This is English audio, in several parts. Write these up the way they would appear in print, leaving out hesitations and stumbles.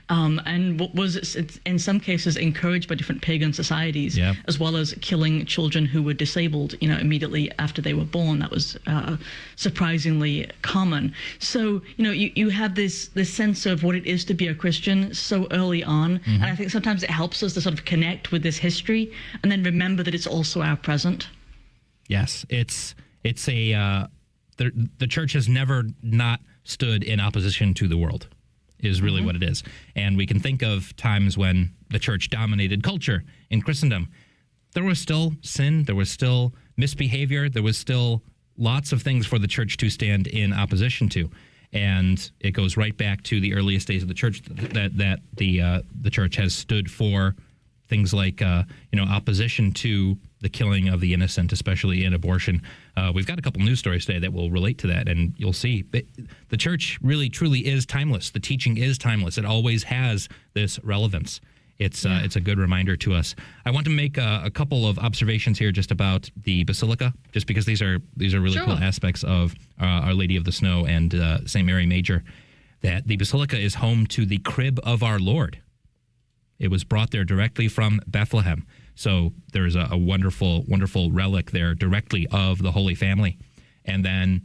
and what was in some cases encouraged by different pagan societies, as well as killing children who were disabled, immediately after they were born. That was surprisingly common. So, you have this sense of what it is to be a Christian so early on, and I think sometimes it helps us to sort of connect with this history and then remember that it's also our present. Yes, it's the church has never not stood in opposition to the world, is really what it is. And we can think of times when the church dominated culture in Christendom. There was still sin, there was still misbehavior, there was still lots of things for the church to stand in opposition to. And it goes right back to the earliest days of the church that the church has stood for things like opposition to the killing of the innocent, especially in abortion. We've got a couple news stories today that will relate to that, and you'll see the church really truly is timeless. The teaching is timeless. It always has this relevance. It's a good reminder to us. I want to make a couple of observations here just about the Basilica, just because these are really cool aspects of Our Lady of the Snow and St. Mary Major. That the Basilica is home to the crib of our Lord. It was brought there directly from Bethlehem. So there's a wonderful, wonderful relic there directly of the Holy Family. And then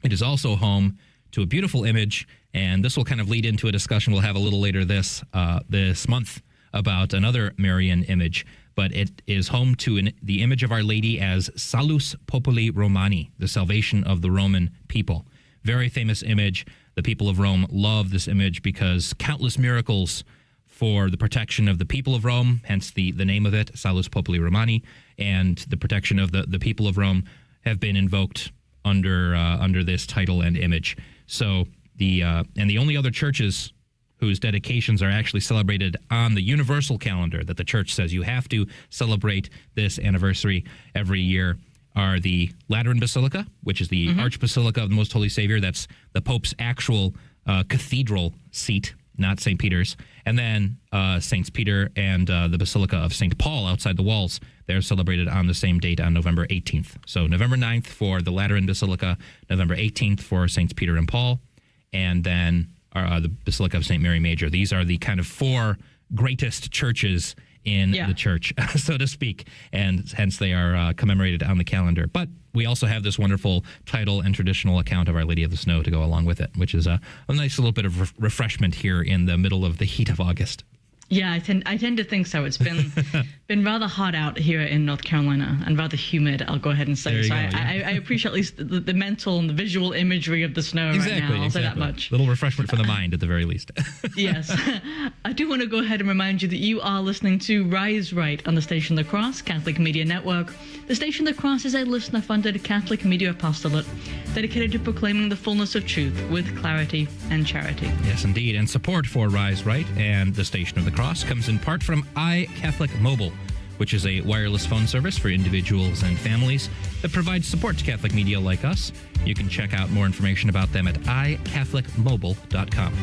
it is also home to a beautiful image, and this will kind of lead into a discussion we'll have a little later this month about another Marian image. But it is home to the image of Our Lady as Salus Populi Romani, the salvation of the Roman people. Very famous image. The people of Rome love this image because countless miracles for the protection of the people of Rome, hence the name of it, Salus Populi Romani, and the protection of the people of Rome have been invoked under this title and image. So the only other churches whose dedications are actually celebrated on the universal calendar that the church says you have to celebrate this anniversary every year are the Lateran Basilica, which is the Archbasilica of the Most Holy Savior. That's the Pope's actual cathedral seat, not St. Peter's. And then Saints Peter and the Basilica of St. Paul outside the walls, they're celebrated on the same date on November 18th. So November 9th for the Lateran Basilica, November 18th for Saints Peter and Paul, and then the Basilica of St. Mary Major. These are the kind of four greatest churches in the church, so to speak, and hence they are commemorated on the calendar. But we also have this wonderful title and traditional account of Our Lady of the Snow to go along with it, which is a nice little bit of refreshment here in the middle of the heat of August. Yeah, I tend to think so. It's been rather hot out here in North Carolina and rather humid, I'll go ahead and say. So I appreciate at least the mental and the visual imagery of the snow right now. I'll say that much. Little refreshment for the mind at the very least. Yes. I do want to go ahead and remind you that you are listening to Rise Right on the Station The Cross, Catholic Media Network. The Station The Cross is a listener-funded Catholic media apostolate dedicated to proclaiming the fullness of truth with clarity and charity. Yes, indeed. And support for Rise Right and the Station of the Cross comes in part from iCatholic Mobile, which is a wireless phone service for individuals and families that provides support to Catholic media like us. You can check out more information about them at iCatholicMobile.com.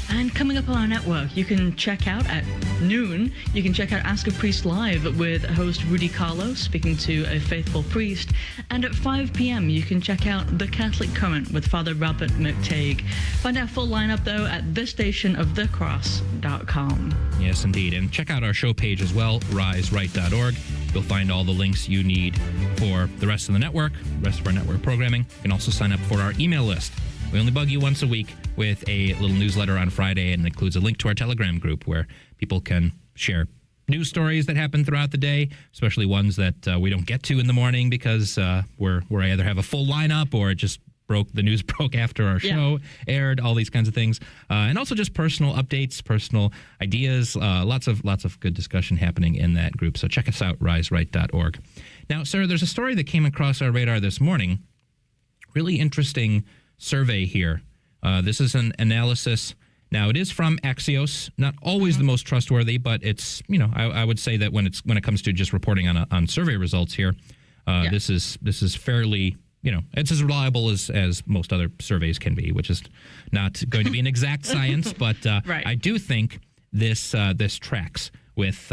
And coming up on our network, you can check out at noon, you can check out Ask a Priest Live with host Rudy Carlo speaking to a faithful priest. And at 5 p.m., you can check out The Catholic Current with Father Robert McTague. Find our full lineup, though, at thestationofthecross.com. Yes, indeed. And check out our show page as well, riseright.org. You'll find all the links you need for the rest of the network, the rest of our network programming. You can also sign up for our email list. We only bug you once a week with a little newsletter on Friday, and it includes a link to our Telegram group where people can share news stories that happen throughout the day, especially ones that we don't get to in the morning because we're either have a full lineup or it just the news broke after our show aired, all these kinds of things. And also just personal updates, personal ideas, lots of good discussion happening in that group. So check us out, riseright.org. Now, Sarah, there's a story that came across our radar this morning. Really interesting survey here. This is an analysis. Now, it is from Axios, not always the most trustworthy, but it's, I would say that when it comes to just reporting on survey results here, this is fairly, it's as reliable as most other surveys can be, which is not going to be an exact science, but I do think this tracks with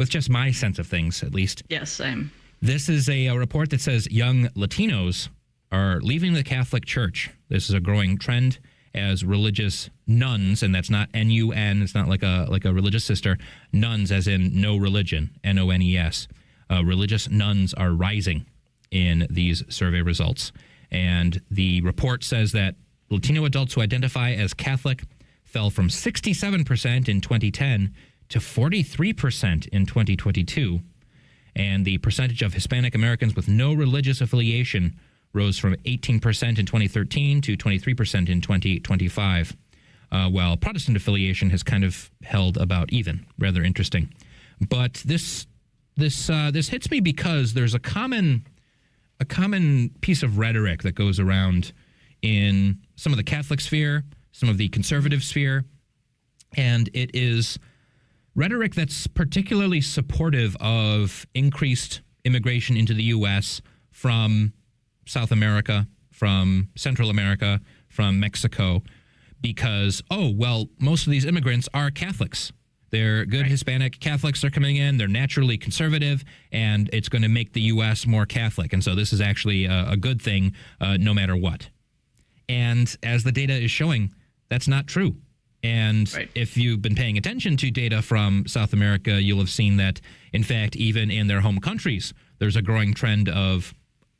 just my sense of things, at least. Yes, same. This is a report that says young Latinos are leaving the Catholic Church. This is a growing trend as religious nuns, and that's not N-U-N, it's not like a religious sister, nuns as in no religion, N-O-N-E-S. Religious nuns are rising in these survey results. And the report says that Latino adults who identify as Catholic fell from 67% in 2010 to 43% in 2022. And the percentage of Hispanic Americans with no religious affiliation rose from 18% in 2013 to 23% in 2025. While Protestant affiliation has kind of held about even. Rather interesting. But this hits me because there's a common piece of rhetoric that goes around in some of the Catholic sphere, some of the conservative sphere, and it is rhetoric that's particularly supportive of increased immigration into the U.S. from South America, from Central America, from Mexico, because, most of these immigrants are Catholics. They're good Hispanic Catholics are coming in. They're naturally conservative, and it's going to make the U.S. more Catholic. And so this is actually a good thing no matter what. And as the data is showing, that's not true. And if you've been paying attention to data from South America, you'll have seen that, in fact, even in their home countries, there's a growing trend of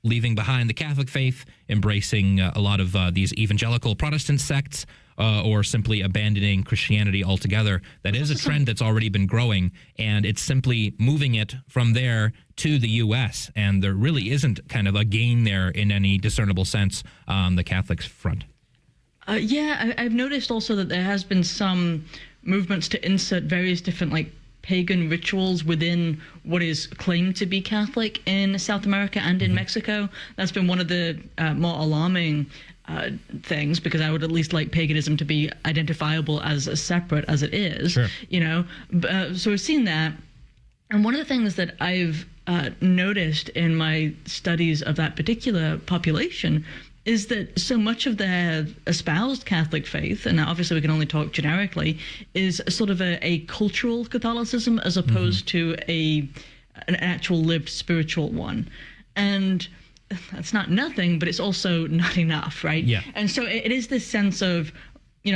leaving behind the Catholic faith, embracing a lot of these evangelical Protestant sects, or simply abandoning Christianity altogether. That is a trend that's already been growing, and it's simply moving it from there to the U.S., and there really isn't kind of a gain there in any discernible sense on the Catholic front. I've noticed also that there has been some movements to insert various different, pagan rituals within what is claimed to be Catholic in South America and in Mexico. That's been one of the more alarming things, because I would at least like paganism to be identifiable as separate as it is. Sure. So we've seen that. And one of the things that I've noticed in my studies of that particular population is that so much of their espoused Catholic faith, and obviously we can only talk generically, is sort of a cultural Catholicism as opposed to an actual lived spiritual one. And that's not nothing, but it's also not enough, right? Yeah. And so it is this sense of,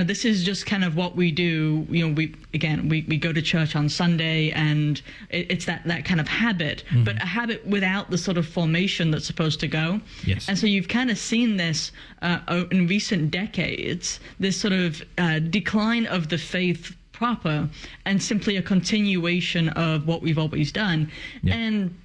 this is just kind of what we do. We go to church on Sunday, and it's that kind of habit, but a habit without the sort of formation that's supposed to go. Yes. And so you've kind of seen this in recent decades, this sort of decline of the faith proper, and simply a continuation of what we've always done. Yeah. And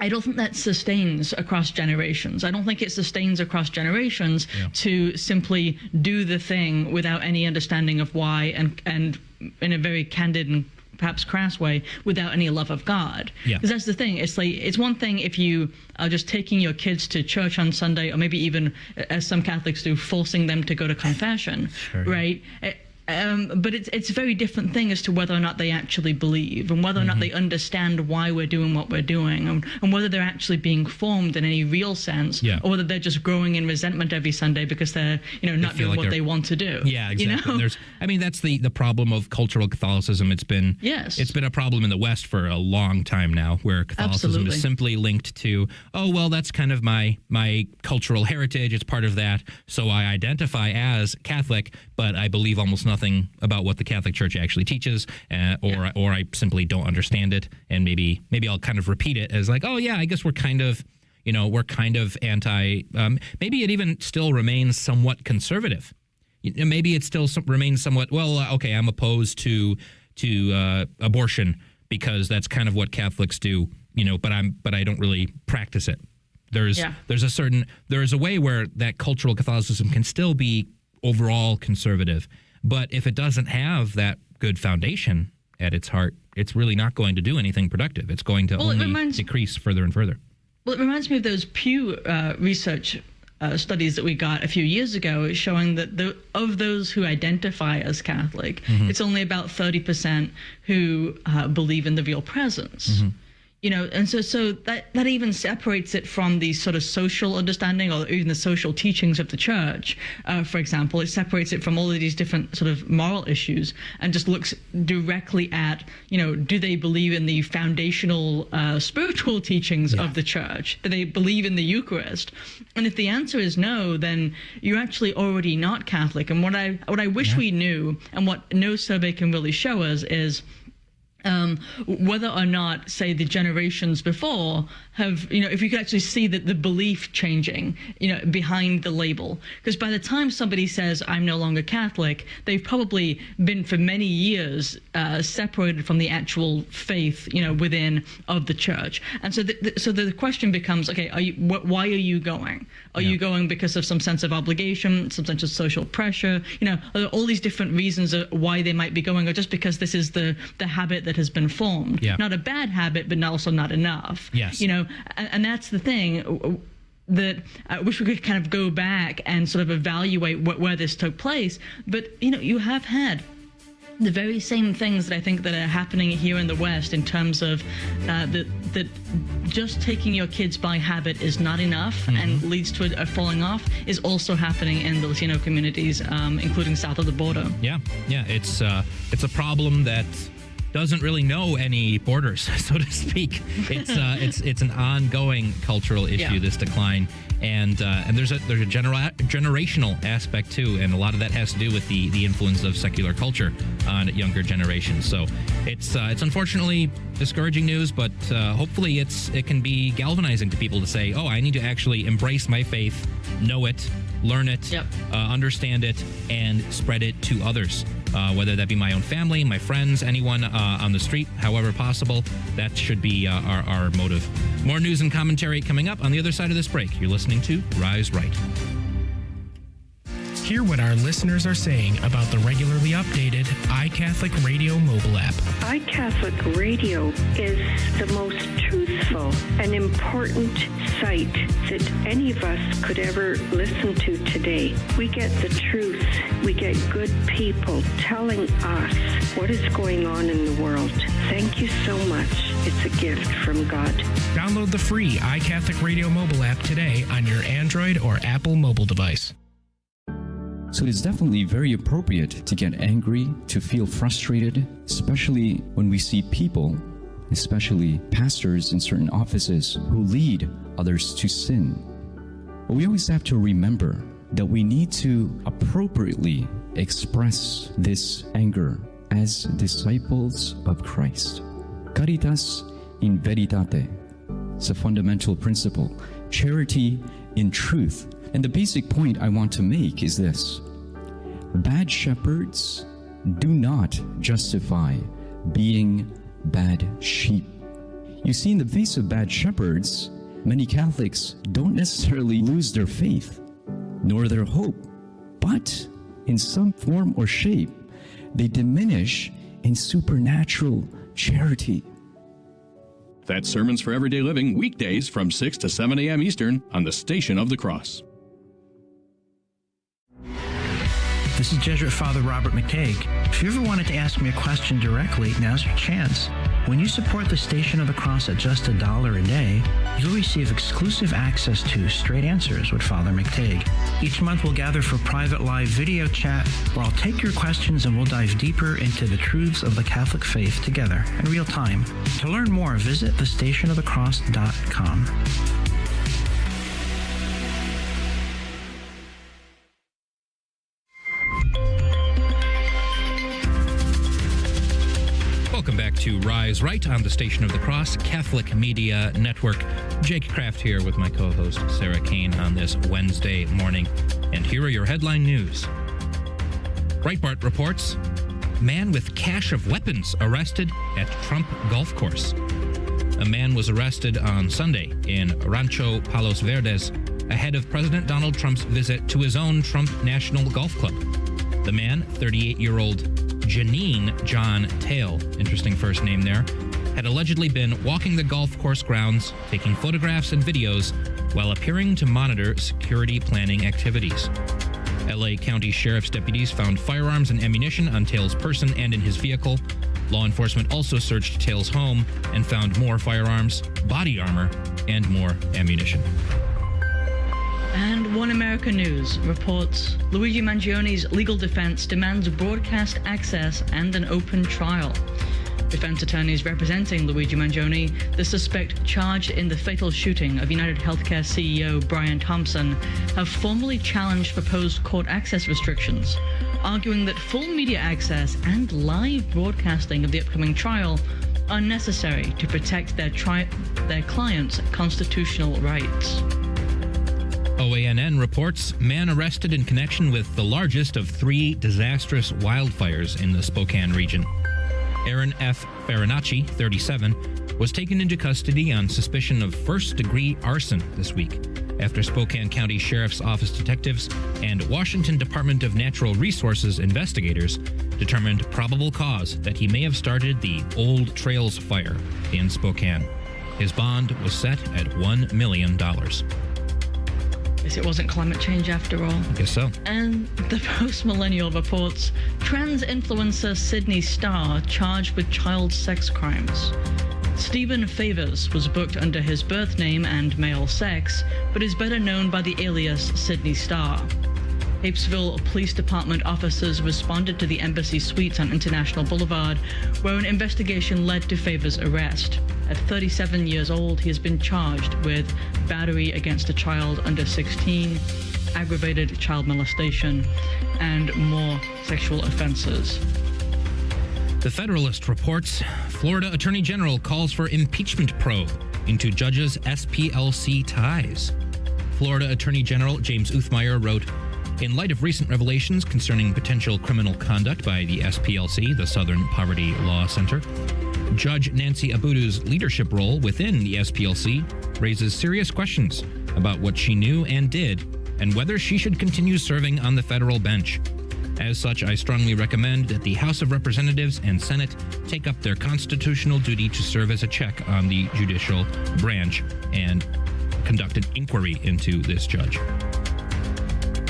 I don't think that sustains across generations. I don't think it sustains across generations to simply do the thing without any understanding of why, and in a very candid and perhaps crass way, without any love of God. Because that's the thing. It's one thing if you are just taking your kids to church on Sunday, or maybe even, as some Catholics do, forcing them to go to confession, right? But it's a very different thing as to whether or not they actually believe, and whether or not they understand why we're doing what we're doing, and whether they're actually being formed in any real sense, or whether they're just growing in resentment every Sunday because they're not doing what they want to do. Yeah, exactly. That's the problem of cultural Catholicism. It's been a problem in the West for a long time now, where Catholicism is simply linked to, that's kind of my cultural heritage. It's part of that, so I identify as Catholic, but I believe almost nothing about what the Catholic Church actually teaches, or I simply don't understand it, and maybe I'll kind of repeat it as I guess we're kind of anti. Maybe it even still remains somewhat conservative. Maybe it still remains somewhat. I'm opposed to abortion because that's kind of what Catholics do. But I don't really practice it. There's a way where that cultural Catholicism can still be overall conservative. But if it doesn't have that good foundation at its heart, it's really not going to do anything productive. It's going to only decrease further and further. Well, it reminds me of those Pew research studies that we got a few years ago, showing that of those who identify as Catholic, it's only about 30% who believe in the real presence. And so that even separates it from the sort of social understanding or even the social teachings of the church. For example, it separates it from all of these different sort of moral issues and just looks directly at, do they believe in the foundational spiritual teachings of the church? Do they believe in the Eucharist? And if the answer is no, then you're actually already not Catholic. And what I wish we knew, and what no survey can really show us, is whether or not, say, the generations before have, if you could actually see that the belief changing, behind the label. Because by the time somebody says, I'm no longer Catholic, they've probably been for many years separated from the actual faith, within of the church. And so the question becomes, okay, why are you going? Are you going because of some sense of obligation, some sense of social pressure? Are there all these different reasons of why they might be going, or just because this is the habit that has been formed? Not a bad habit, but also not enough. Yes. And that's the thing that I wish we could kind of go back and sort of evaluate where this took place. But, you have had the very same things that I think that are happening here in the West in terms of that just taking your kids by habit is not enough and leads to a falling off is also happening in the Latino communities, including south of the border. Yeah. It's a problem that doesn't really know any borders, so to speak. It's an ongoing cultural issue, this decline, and there's a generational aspect too, and a lot of that has to do with the influence of secular culture on younger generations. So it's unfortunately discouraging news, but hopefully it can be galvanizing to people to say, oh, I need to actually embrace my faith, know it, learn it, understand it, and spread it to others. Whether that be my own family, my friends, anyone on the street, however possible. That should be our motive. More news and commentary coming up on the other side of this break. You're listening to Rise Right. Hear what our listeners are saying about the regularly updated iCatholic Radio mobile app. iCatholic Radio is the most truthful and important site that any of us could ever listen to today. We get the truth. We get good people telling us what is going on in the world. Thank you so much. It's a gift from God. Download the free iCatholic Radio mobile app today on your Android or Apple mobile device. So it is definitely very appropriate to get angry, to feel frustrated, especially when we see people, especially pastors in certain offices, who lead others to sin. But we always have to remember that we need to appropriately express this anger as disciples of Christ. Caritas in veritate. It's a fundamental principle. Charity in truth. And the basic point I want to make is this. Bad shepherds do not justify being bad sheep. You see, in the face of bad shepherds, many Catholics don't necessarily lose their faith, nor their hope, but in some form or shape, they diminish in supernatural charity. That's Sermons for Everyday Living, weekdays from 6 to 7 a.m. Eastern on the Station of the Cross. This is Jesuit Father Robert McTague. If you ever wanted to ask me a question directly, now's your chance. When you support the Station of the Cross at just $1 a day, you'll receive exclusive access to Straight Answers with Father McTague. Each month we'll gather for private live video chat where I'll take your questions and we'll dive deeper into the truths of the Catholic faith together in real time. To learn more, visit thestationofthecross.com. Welcome back to Rise Right on the Station of the Cross Catholic Media Network. Jake Kraft here with my co-host Sarah Kane on this Wednesday morning. And here are your headline news. Breitbart reports, man with cache of weapons arrested at Trump golf course. A man was arrested on Sunday in Rancho Palos Verdes ahead of President Donald Trump's visit to his own Trump National Golf Club. The man, 38-year-old Janine John Tail, interesting first name there, had allegedly been walking the golf course grounds, taking photographs and videos while appearing to monitor security planning activities. LA County Sheriff's deputies found firearms and ammunition on Tail's person and in his vehicle. Law enforcement also searched Tayl's home and found more firearms, body armor, and more ammunition. And One America News reports Luigi Mangioni's legal defense demands broadcast access and an open trial. Defense attorneys representing Luigi Mangioni, the suspect charged in the fatal shooting of United Healthcare CEO Brian Thompson, have formally challenged proposed court access restrictions, arguing that full media access and live broadcasting of the upcoming trial are necessary to protect their clients' constitutional rights. OANN reports man arrested in connection with the largest of 3 disastrous wildfires in the Spokane region. Aaron F. Farinacci, 37, was taken into custody on suspicion of first-degree arson this week after Spokane County Sheriff's Office detectives and Washington Department of Natural Resources investigators determined probable cause that he may have started the Old Trails Fire in Spokane. His bond was set at $1 million. Guess it wasn't climate change after all. I guess so. And the Post-Millennial reports trans influencer Sydney Starr charged with child sex crimes. Stephen Favors was booked under his birth name and male sex, but is better known by the alias Sydney Starr. Hapesville Police Department officers responded to the embassy suites on International Boulevard, where an investigation led to Favors' arrest. At 37 years old, he has been charged with battery against a child under 16, aggravated child molestation, and more sexual offenses. The Federalist reports Florida Attorney General calls for impeachment probe into judges' SPLC ties. Florida Attorney General James Uthmeier wrote, in light of recent revelations concerning potential criminal conduct by the SPLC, the Southern Poverty Law Center, Judge Nancy Abudu's leadership role within the SPLC raises serious questions about what she knew and did and whether she should continue serving on the federal bench. As such, I strongly recommend that the House of Representatives and Senate take up their constitutional duty to serve as a check on the judicial branch and conduct an inquiry into this judge.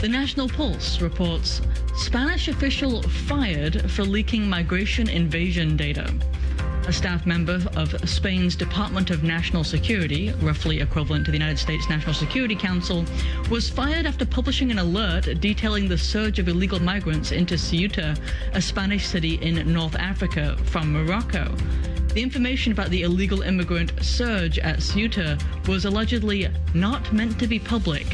The National Pulse reports Spanish official fired for leaking migration invasion data. A staff member of Spain's Department of National Security, roughly equivalent to the United States National Security Council, was fired after publishing an alert detailing the surge of illegal migrants into Ceuta, a Spanish city in North Africa, from Morocco. The information about the illegal immigrant surge at Ceuta was allegedly not meant to be public,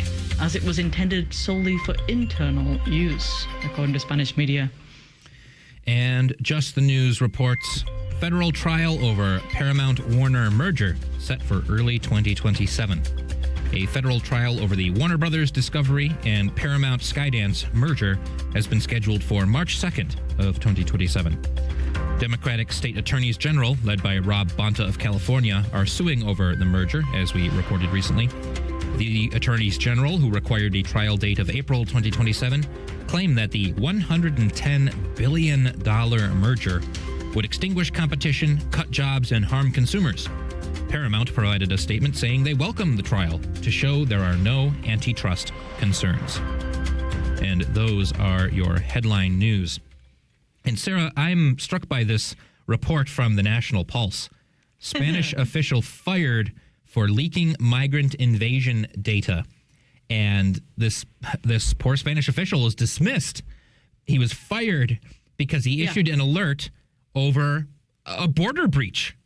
as it was intended solely for internal use, according to Spanish media. And Just the News reports federal trial over Paramount-Warner merger set for early 2027. A federal trial over the Warner Brothers Discovery and Paramount Skydance merger has been scheduled for March 2nd of 2027. Democratic state attorneys general, led by Rob Bonta of California, are suing over the merger, as we reported recently. The attorneys general, who required a trial date of April 2027, claim that the $110 billion merger would extinguish competition, cut jobs, and harm consumers. Paramount provided a statement saying they welcome the trial to show there are no antitrust concerns. And those are your headline news. And Sarah, I'm struck by this report from the National Pulse. Spanish official fired for leaking migrant invasion data. And this poor Spanish official was dismissed. He was fired because he issued an alert over a border breach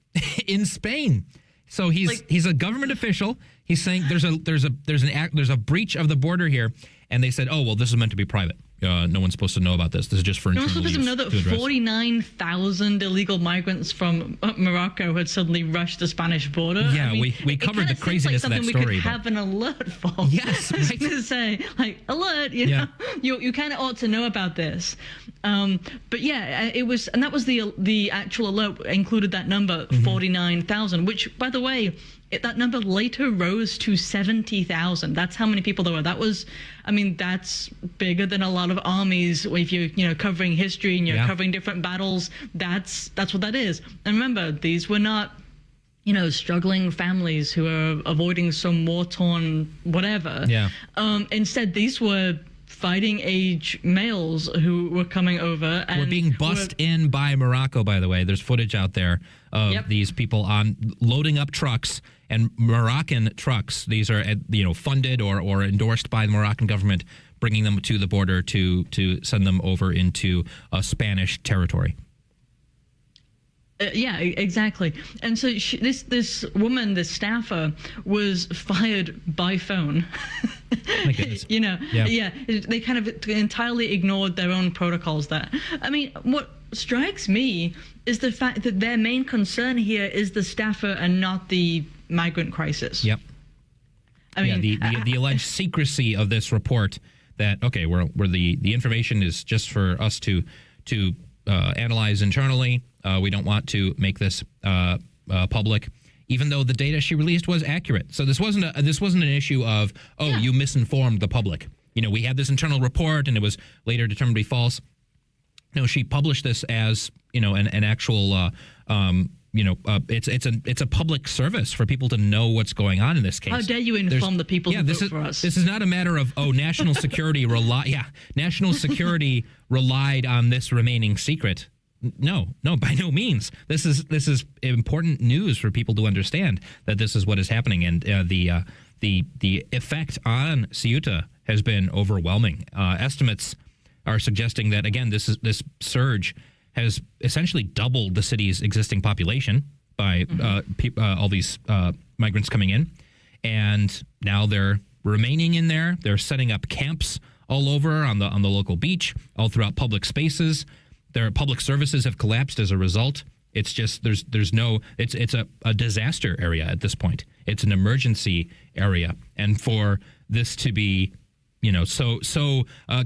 in Spain. So he's a government official. He's saying there's a breach of the border here, and they said, oh well, this is meant to be private. No one's supposed to know about this. This is just for internal use. No one's supposed to know that 49,000 illegal migrants from Morocco had suddenly rushed the Spanish border. Yeah, I mean, we covered the craziness of that story. We could have an alert for. Yes, right. I was going to say, alert. You know, you kind of ought to know about this. But yeah, it was, and that was the actual alert included that number 49,000, which, by the way, that number later rose to 70,000. That's how many people there were. That was, I mean, that's bigger than a lot of armies. If you're covering history and you're covering different battles, that's what that is. And remember, these were not, struggling families who are avoiding some war-torn whatever. Yeah. Instead, these were fighting age males who were coming over. And we're being bussed in by Morocco, by the way. There's footage out there of these people loading up trucks, and Moroccan trucks. These are funded or endorsed by the Moroccan government, bringing them to the border to send them over into Spanish territory. Yeah, exactly. And so this woman, this staffer, was fired by phone. My goodness. They kind of entirely ignored their own protocols there. I mean, what strikes me is the fact that their main concern here is the staffer and not the migrant crisis. Yep. I mean, the alleged secrecy of this report that, okay, where the information is just for us to analyze internally. We don't want to make this public, even though the data she released was accurate. So this wasn't an issue of you misinformed the public. We had this internal report and it was later determined to be false. No, she published this as an actual it's a public service for people to know what's going on in this case. How dare you inform the people who vote for us? This is not a matter of national security national security relied on this remaining secret. No, by no means. This is important news for people to understand that this is what is happening, and the effect on Ceuta has been overwhelming. Estimates are suggesting that, again, this surge has essentially doubled the city's existing population by all these migrants coming in, and now they're remaining in there. They're setting up camps all over on the local beach, all throughout public spaces. Their public services have collapsed as a result. It's just it's a disaster area at this point. It's an emergency area, and for this to be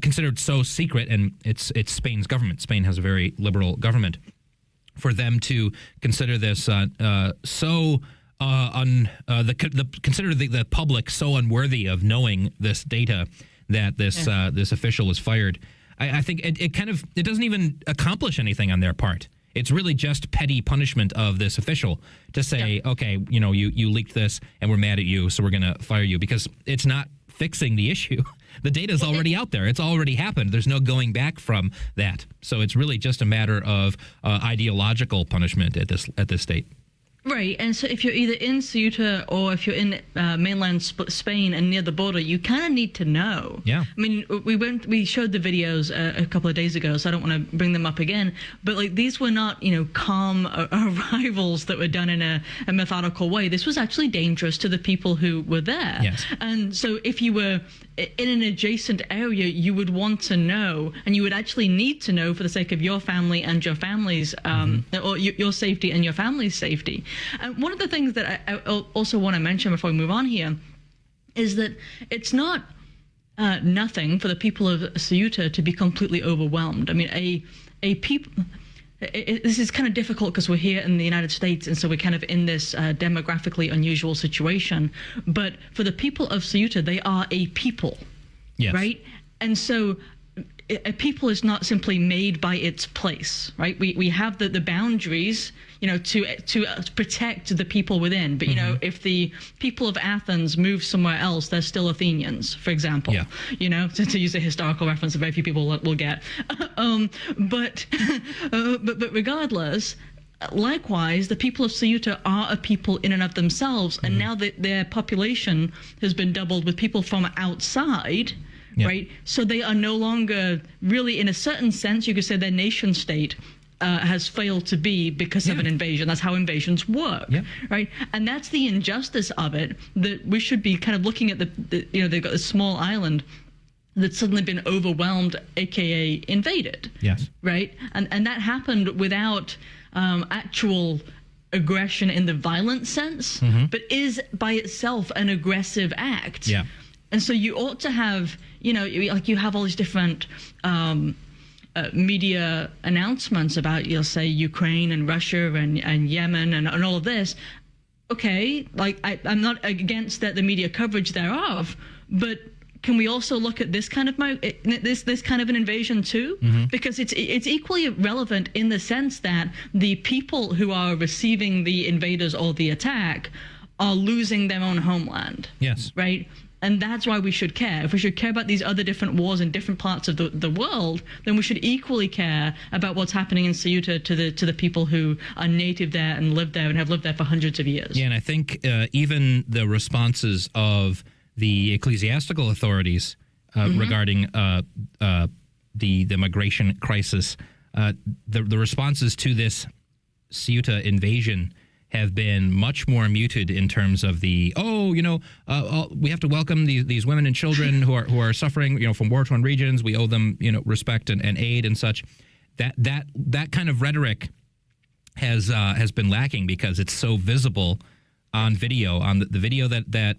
considered so secret, and it's Spain's government. Spain has a very liberal government. For them to consider this consider the public so unworthy of knowing this data that this official was fired. I think it doesn't even accomplish anything on their part. It's really just petty punishment of this official to say, okay, you leaked this and we're mad at you, so we're going to fire you, because it's not fixing the issue. The data is already out there. It's already happened. There's no going back from that. So it's really just a matter of ideological punishment at this state. Right, and so if you're either in Ceuta or if you're in mainland Spain and near the border, you kind of need to know. Yeah. I mean, we showed the videos a couple of days ago, so I don't want to bring them up again. But these were not calm arrivals that were done in a methodical way. This was actually dangerous to the people who were there. Yes. And so if you were in an adjacent area, you would want to know, and you would actually need to know for the sake of your family and your family's, or your safety and your family's safety. And one of the things that I also want to mention before we move on here is that it's not nothing for the people of Ceuta to be completely overwhelmed. I mean, this is kind of difficult because we're here in the United States, and so we're kind of in this demographically unusual situation. But for the people of Ceuta, they are a people, yes, right? And so a people is not simply made by its place, right? We have the boundaries, to protect the people within. But if the people of Athens move somewhere else, they're still Athenians, for example. Yeah. To use a historical reference that very few people will get. But regardless, likewise, the people of Ceuta are a people in and of themselves, and now that their population has been doubled with people from outside. Yep. Right, so they are no longer really, in a certain sense, you could say their nation state has failed to be because of an invasion. That's how invasions work, right? And that's the injustice of it, that we should be kind of looking at they've got a small island that's suddenly been overwhelmed, aka invaded. Yes, right, and that happened without actual aggression in the violent sense, but is by itself an aggressive act. Yeah. And so you ought to have, you have all these different media announcements about, say, Ukraine and Russia and Yemen and all of this. Okay, I'm not against the media coverage thereof, but can we also look at this kind of this kind of an invasion too? Because it's equally relevant in the sense that the people who are receiving the invaders or the attack are losing their own homeland. Yes. Right. And that's why we should care. If we should care about these other different wars in different parts of the world, then we should equally care about what's happening in Ceuta to the people who are native there and live there and have lived there for hundreds of years. Yeah, and I think even the responses of the ecclesiastical authorities regarding the migration crisis, the responses to this Ceuta invasion have been much more muted in terms of we have to welcome these women and children who are suffering, from war-torn regions. We owe them, respect and aid and such. That kind of rhetoric has been lacking because it's so visible on video, on the video that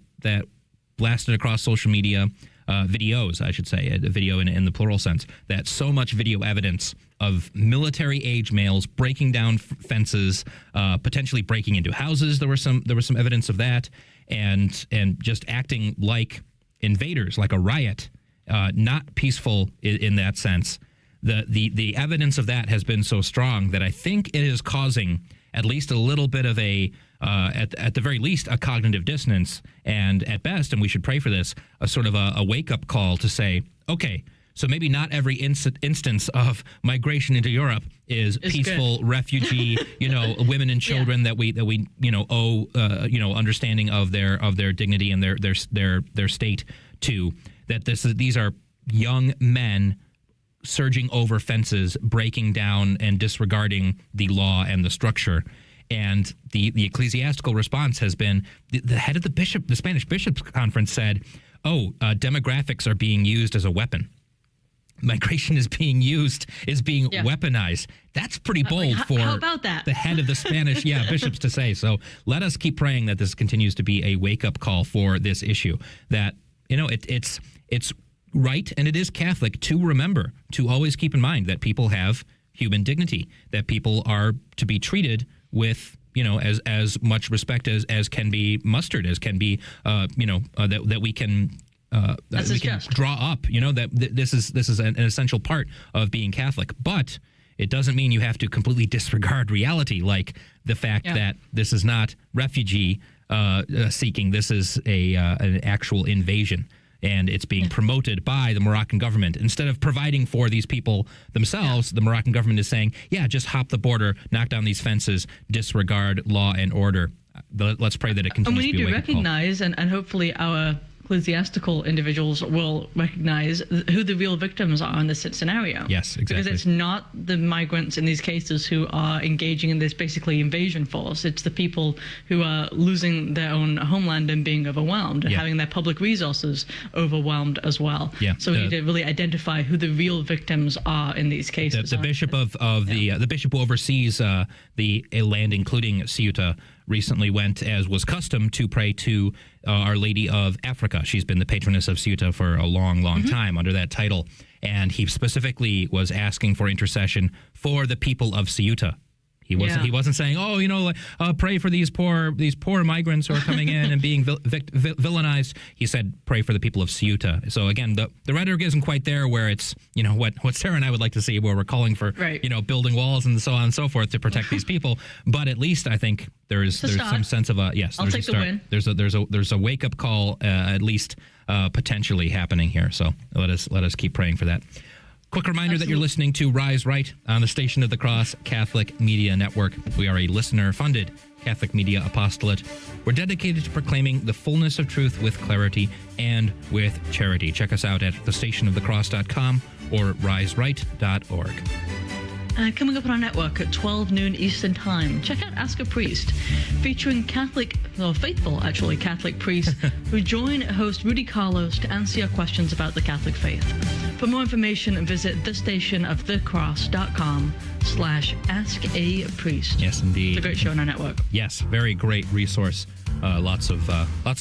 blasted across social media. Videos, I should say, a video in the plural sense, that so much video evidence of military-age males breaking down fences, potentially breaking into houses. There was some evidence of that, and just acting like invaders, like a riot, not peaceful in that sense. The evidence of that has been so strong that I think it is causing at least a little bit of a at the very least, a cognitive dissonance, and at best, and we should pray for this, a sort of a wake-up call to say, okay, so maybe not every instance of migration into Europe is peaceful, good. Refugee, women and children that we owe understanding of their dignity and their state to. That these are young men surging over fences, breaking down and disregarding the law and the structure. And the ecclesiastical response has been the head of the Spanish Bishops' Conference said, demographics are being used as a weapon. Migration is being weaponized. That's pretty bold for how about that? The head of the Spanish bishops to say. So let us keep praying that this continues to be a wake-up call for this issue. That, it's right, and it is Catholic to remember, to always keep in mind that people have human dignity, that people are to be treated with as much respect as can be mustered, as can be that we can draw up. That this is an essential part of being Catholic, but it doesn't mean you have to completely disregard reality, like the fact that this is not refugee seeking. This is an actual invasion. And it's being promoted by the Moroccan government. Instead of providing for these people themselves, the Moroccan government is saying, just hop the border, knock down these fences, disregard law and order. Let's pray that it continues to be a wake-up call. And we need to recognize, and hopefully our ecclesiastical individuals will recognize who the real victims are in this scenario. Yes, exactly. Because it's not the migrants in these cases who are engaging in this basically invasion force. It's the people who are losing their own homeland and being overwhelmed and having their public resources overwhelmed as well. Yeah. So we need to really identify who the real victims are in these cases. The bishop the bishop who oversees the land, including Ceuta, recently went, as was custom, to pray to Our Lady of Africa. She's been the patroness of Ceuta for a long, long time under that title. And he specifically was asking for intercession for the people of Ceuta. He wasn't saying, pray for these poor migrants who are coming in and being villainized. He said, pray for the people of Ceuta. So again, the rhetoric isn't quite there where it's, what Sarah and I would like to see, where we're calling for, building walls and so on and so forth to protect these people. But at least I think there's some sense of I'll take the win. There's a wake up call, at least potentially happening here. So let us keep praying for that. Quick reminder that you're listening to Rise Right on the Station of the Cross Catholic Media Network. We are a listener-funded Catholic media apostolate. We're dedicated to proclaiming the fullness of truth with clarity and with charity. Check us out at thestationofthecross.com or riseright.org. Coming up on our network at 12 noon Eastern Time, check out Ask a Priest, featuring faithful Catholic priests who join host Rudy Carlos to answer your questions about the Catholic faith. For more information, visit thestationofthecross.com/askapriest. Yes, indeed. It's a great show on our network. Yes, very great resource. Lots of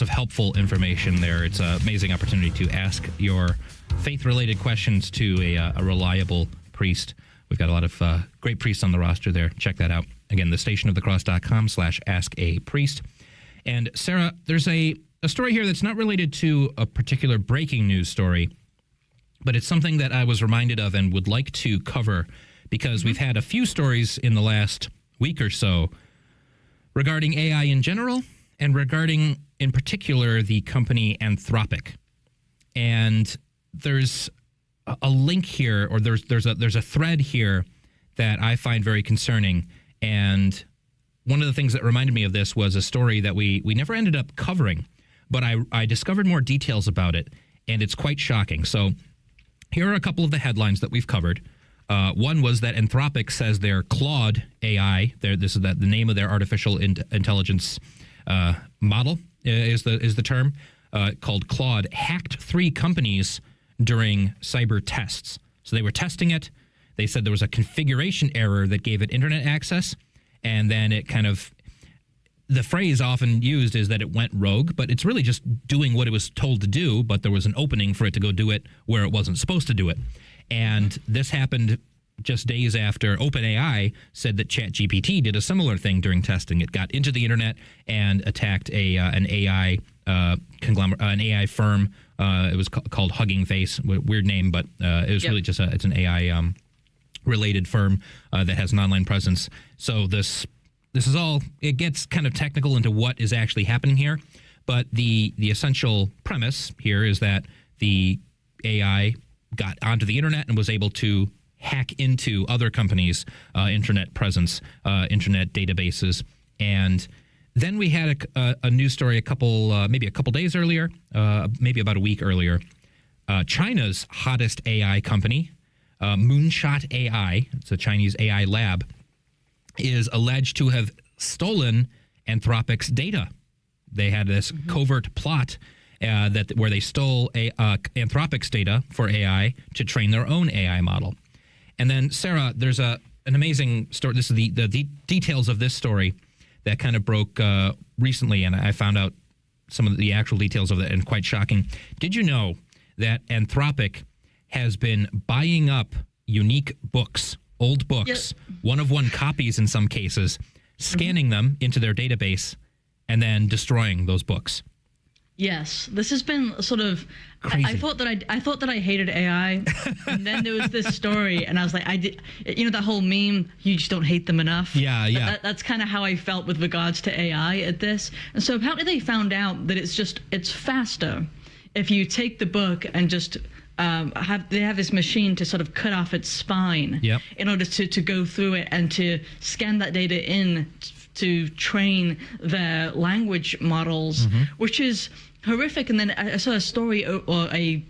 helpful information there. It's an amazing opportunity to ask your faith-related questions to a reliable priest. We've got a lot of great priests on the roster there. Check that out. Again, thestationofthecross.com/askapriest. And Sarah, there's a story here that's not related to a particular breaking news story, but it's something that I was reminded of and would like to cover because we've had a few stories in the last week or so regarding AI in general and regarding in particular the company Anthropic. And there's a link here, or there's a thread here that I find very concerning. And one of the things that reminded me of this was a story that we never ended up covering, but I discovered more details about it, and it's quite shocking. So here are a couple of the headlines that we've covered. One was that Anthropic says their Claude AI, this is the name of their artificial intelligence model is the term, called Claude, hacked 3 companies during cyber tests. So they were testing it. They said there was a configuration error that gave it internet access, and then it kind of, the phrase often used is that it went rogue, but it's really just doing what it was told to do, but there was an opening for it to go do it where it wasn't supposed to do it. And this happened just days after OpenAI said that ChatGPT did a similar thing during testing. It got into the internet and attacked an AI conglomerate, an AI firm. It was called Hugging Face, weird name, but it was really just it's an AI related firm that has an online presence. So this is all, it gets kind of technical into what is actually happening here, but the essential premise here is that the AI got onto the internet and was able to hack into other companies' internet presence, internet databases. And then we had a news story maybe a couple days earlier, maybe about a week earlier. China's hottest AI company, Moonshot AI, it's a Chinese AI lab, is alleged to have stolen Anthropic's data. They had this covert plot where they stole Anthropic's data for AI to train their own AI model. And then, Sarah, there's an amazing story. This is the details of this story that kind of broke recently, and I found out some of the actual details of it, and quite shocking. Did you know that Anthropic has been buying up unique books, old books, one-of-one copies in some cases, scanning them into their database, and then destroying those books? Yes, this has been sort of. I thought that I hated AI, and then there was this story, and I was like, that whole meme, you just don't hate them enough. Yeah. That's kind of how I felt with regards to AI at this. And so apparently they found out that it's faster if you take the book and just they have this machine to sort of cut off its spine in order to go through it and to scan that data in to train their language models, which is horrific. And then I saw a story or a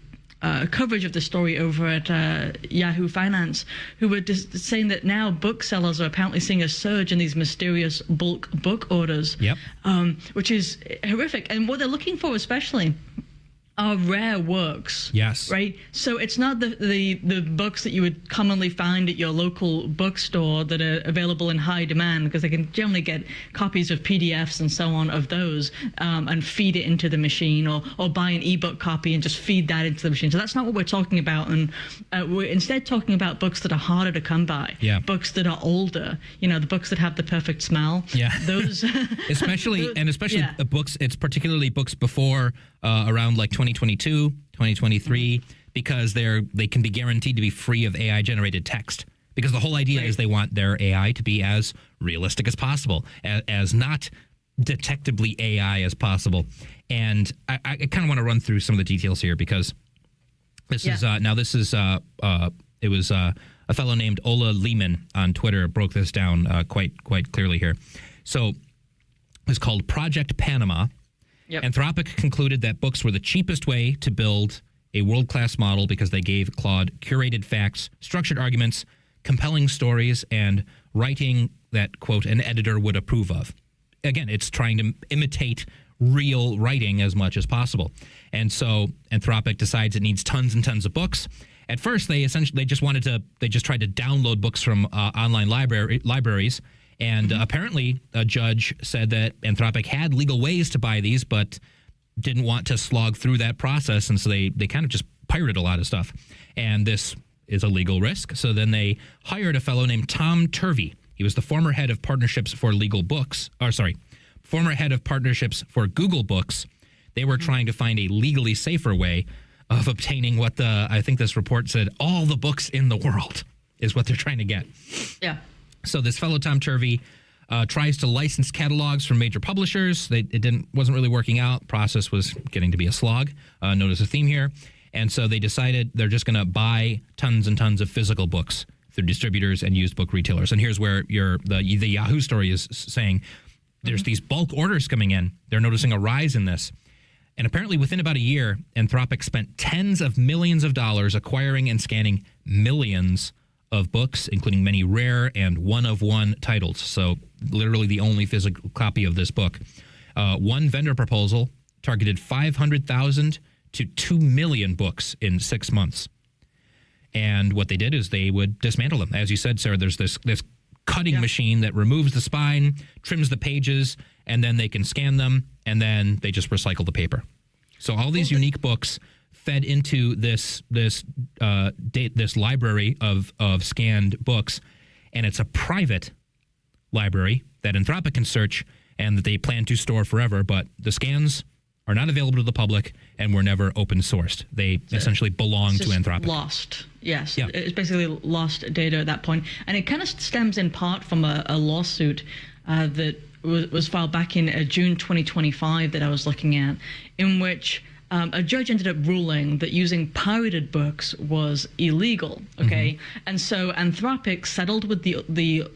coverage of the story over at Yahoo Finance, who were just saying that now booksellers are apparently seeing a surge in these mysterious bulk book orders, which is horrific. And what they're looking for especially are rare works. Yes. Right? So it's not the books that you would commonly find at your local bookstore that are available in high demand, because they can generally get copies of PDFs and so on of those and feed it into the machine, or buy an ebook copy and just feed that into the machine. So that's not what we're talking about. And we're instead talking about books that are harder to come by. Yeah. Books that are older, the books that have the perfect smell. Yeah. Those especially yeah. Books, it's particularly books before around like 2022, 2023, because they can be guaranteed to be free of AI generated text, because the whole idea is they want their AI to be as realistic as possible, as not detectably AI as possible. And I kind of want to run through some of the details here, because this is it was a fellow named Ola Lehman on Twitter broke this down quite clearly here. So it's called Project Panama. Yep. Anthropic concluded that books were the cheapest way to build a world-class model because they gave Claude curated facts, structured arguments, compelling stories, and writing that, quote, an editor would approve of. Again, it's trying to imitate real writing as much as possible. And so Anthropic decides it needs tons and tons of books. At first, they just tried to download books from online libraries. And apparently, a judge said that Anthropic had legal ways to buy these, but didn't want to slog through that process. And so they kind of just pirated a lot of stuff. And this is a legal risk. So then they hired a fellow named Tom Turvey. He was the former head of partnerships for former head of partnerships for Google Books. They were trying to find a legally safer way of obtaining what I think this report said, all the books in the world is what they're trying to get. Yeah. So this fellow Tom Turvey tries to license catalogs from major publishers. It wasn't really working out. Process was getting to be a slog. Notice a theme here. And so they decided they're just going to buy tons and tons of physical books through distributors and used book retailers. And here's where the Yahoo story is saying there's these bulk orders coming in. They're noticing a rise in this. And apparently within about a year, Anthropic spent tens of millions of dollars acquiring and scanning millions of books, including many rare and one-of-one titles. So literally the only physical copy of this book. One vendor proposal targeted 500,000 to 2 million books in 6 months. And what they did is they would dismantle them. As you said, Sarah, there's this cutting machine that removes the spine, trims the pages, and then they can scan them, and then they just recycle the paper. So all these unique books fed into this library of scanned books, and it's a private library that Anthropic can search and that they plan to store forever, but the scans are not available to the public and were never open sourced. They essentially belong to Anthropic. Lost, yes. Yeah. It's basically lost data at that point. And it kind of stems in part from a lawsuit that was filed back in June 2025 that I was looking at, in which a judge ended up ruling that using pirated books was illegal, okay? Mm-hmm. And so Anthropic settled with the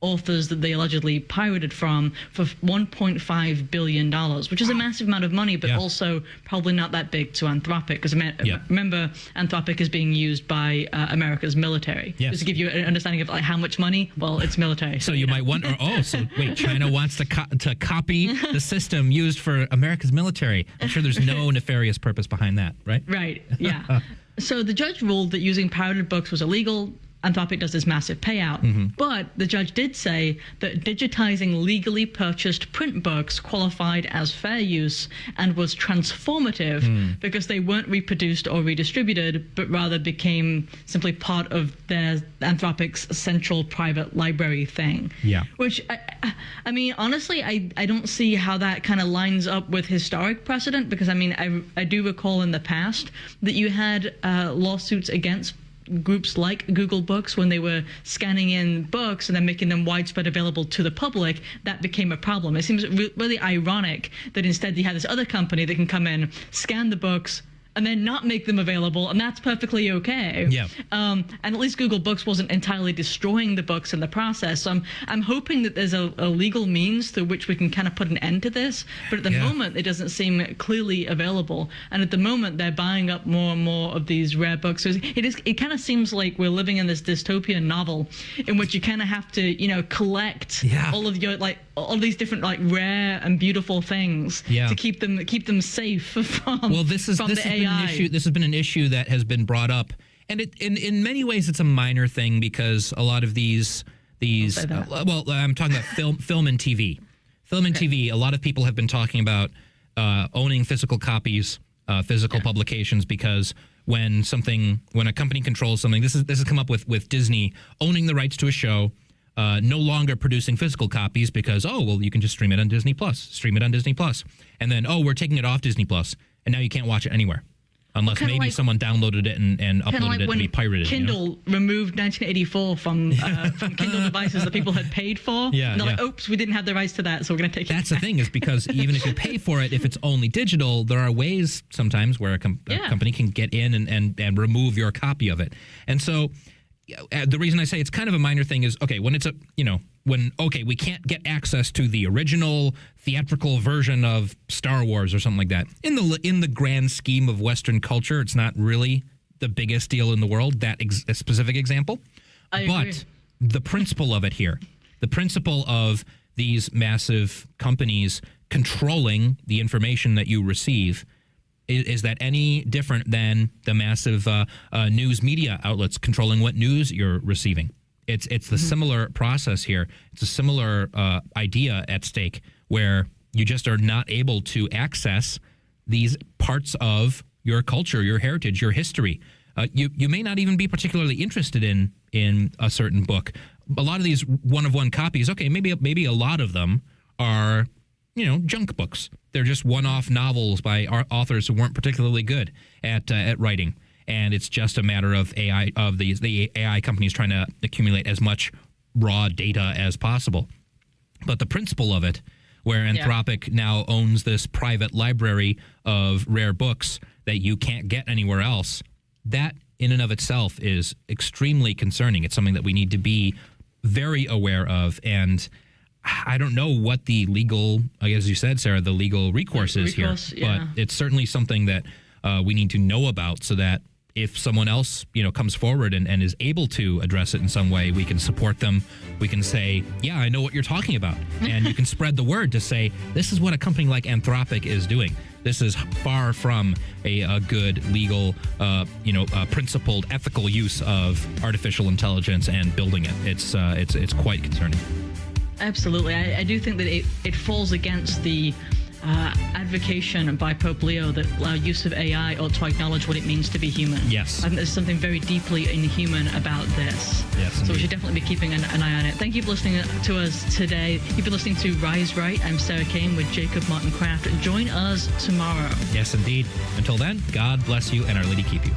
authors that they allegedly pirated from for $1.5 billion, which is a massive amount of money, but also probably not that big to Anthropic, because remember, Anthropic is being used by America's military. Yes. Just to give you an understanding of like how much money, well, it's military. So you might wonder, so wait, China wants to copy the system used for America's military. I'm sure there's no nefarious purpose behind that, right? Right, yeah. So the judge ruled that using pirated books was illegal. Anthropic does this massive payout. Mm-hmm. But the judge did say that digitizing legally purchased print books qualified as fair use and was transformative because they weren't reproduced or redistributed, but rather became simply part of their Anthropic's central private library thing. Yeah. Which, I mean, honestly, I don't see how that kind of lines up with historic precedent, because, I mean, I do recall in the past that you had lawsuits against groups like Google Books when they were scanning in books and then making them widespread available to the public. That became a problem. It seems really ironic that instead you had this other company that can come in, scan the books, and then not make them available, and that's perfectly okay. Yeah. And at least Google Books wasn't entirely destroying the books in the process. So I'm hoping that there's a legal means through which we can kind of put an end to this. But at the moment, it doesn't seem clearly available. And at the moment, they're buying up more and more of these rare books. So it kind of seems like we're living in this dystopian novel in which you kind of have to, collect all of your all these different rare and beautiful things to keep them safe from the AI. This has been an issue that has been brought up, and in many ways it's a minor thing, because a lot of these I'm talking about film and TV. Film and TV, a lot of people have been talking about owning physical copies, physical publications, because when a company controls something, this has come up with Disney owning the rights to a show, no longer producing physical copies because, you can just stream it on Disney Plus, and then, we're taking it off Disney Plus, and now you can't watch it anywhere. Unless maybe someone downloaded it and uploaded it to be pirated. Kindle removed 1984 from Kindle devices that people had paid for. Yeah, and they're like, oops, we didn't have the rights to that, so we're going to take it. That's the thing, is because even if you pay for it, if it's only digital, there are ways sometimes where a company can get in and remove your copy of it. And so the reason I say it's kind of a minor thing is, when it's we can't get access to the original theatrical version of Star Wars or something like that. In the grand scheme of Western culture, it's not really the biggest deal in the world, that specific example. I agree. But the principle of it here, the principle of these massive companies controlling the information that you receive, is that any different than the massive news media outlets controlling what news you're receiving? It's the similar process here. It's a similar idea at stake, where you just are not able to access these parts of your culture, your heritage, your history. You may not even be particularly interested in a certain book. A lot of these one-of-one copies, maybe a lot of them are junk books. They're just one-off novels by authors who weren't particularly good at writing. And it's just a matter of the AI companies trying to accumulate as much raw data as possible. But the principle of it, where Anthropic now owns this private library of rare books that you can't get anywhere else, that in and of itself is extremely concerning. It's something that we need to be very aware of. And I don't know what the legal, as you said, Sarah, the legal recourse is here. But it's certainly something that we need to know about so that if someone else, comes forward and is able to address it in some way, we can support them. We can say, yeah, I know what you're talking about. And you can spread the word to say, this is what a company like Anthropic is doing. This is far from a good legal, principled, ethical use of artificial intelligence and building it. It's quite concerning. Absolutely. I do think that it falls against the advocation by Pope Leo that use of AI ought to acknowledge what it means to be human. Yes. I think there's something very deeply inhuman about this. Yes, so we should definitely be keeping an eye on it. Thank you for listening to us today. You've been listening to Rise Right. I'm Sarah Kane with Jacob Martin Kraft. Join us tomorrow. Yes, indeed. Until then, God bless you and Our Lady keep you.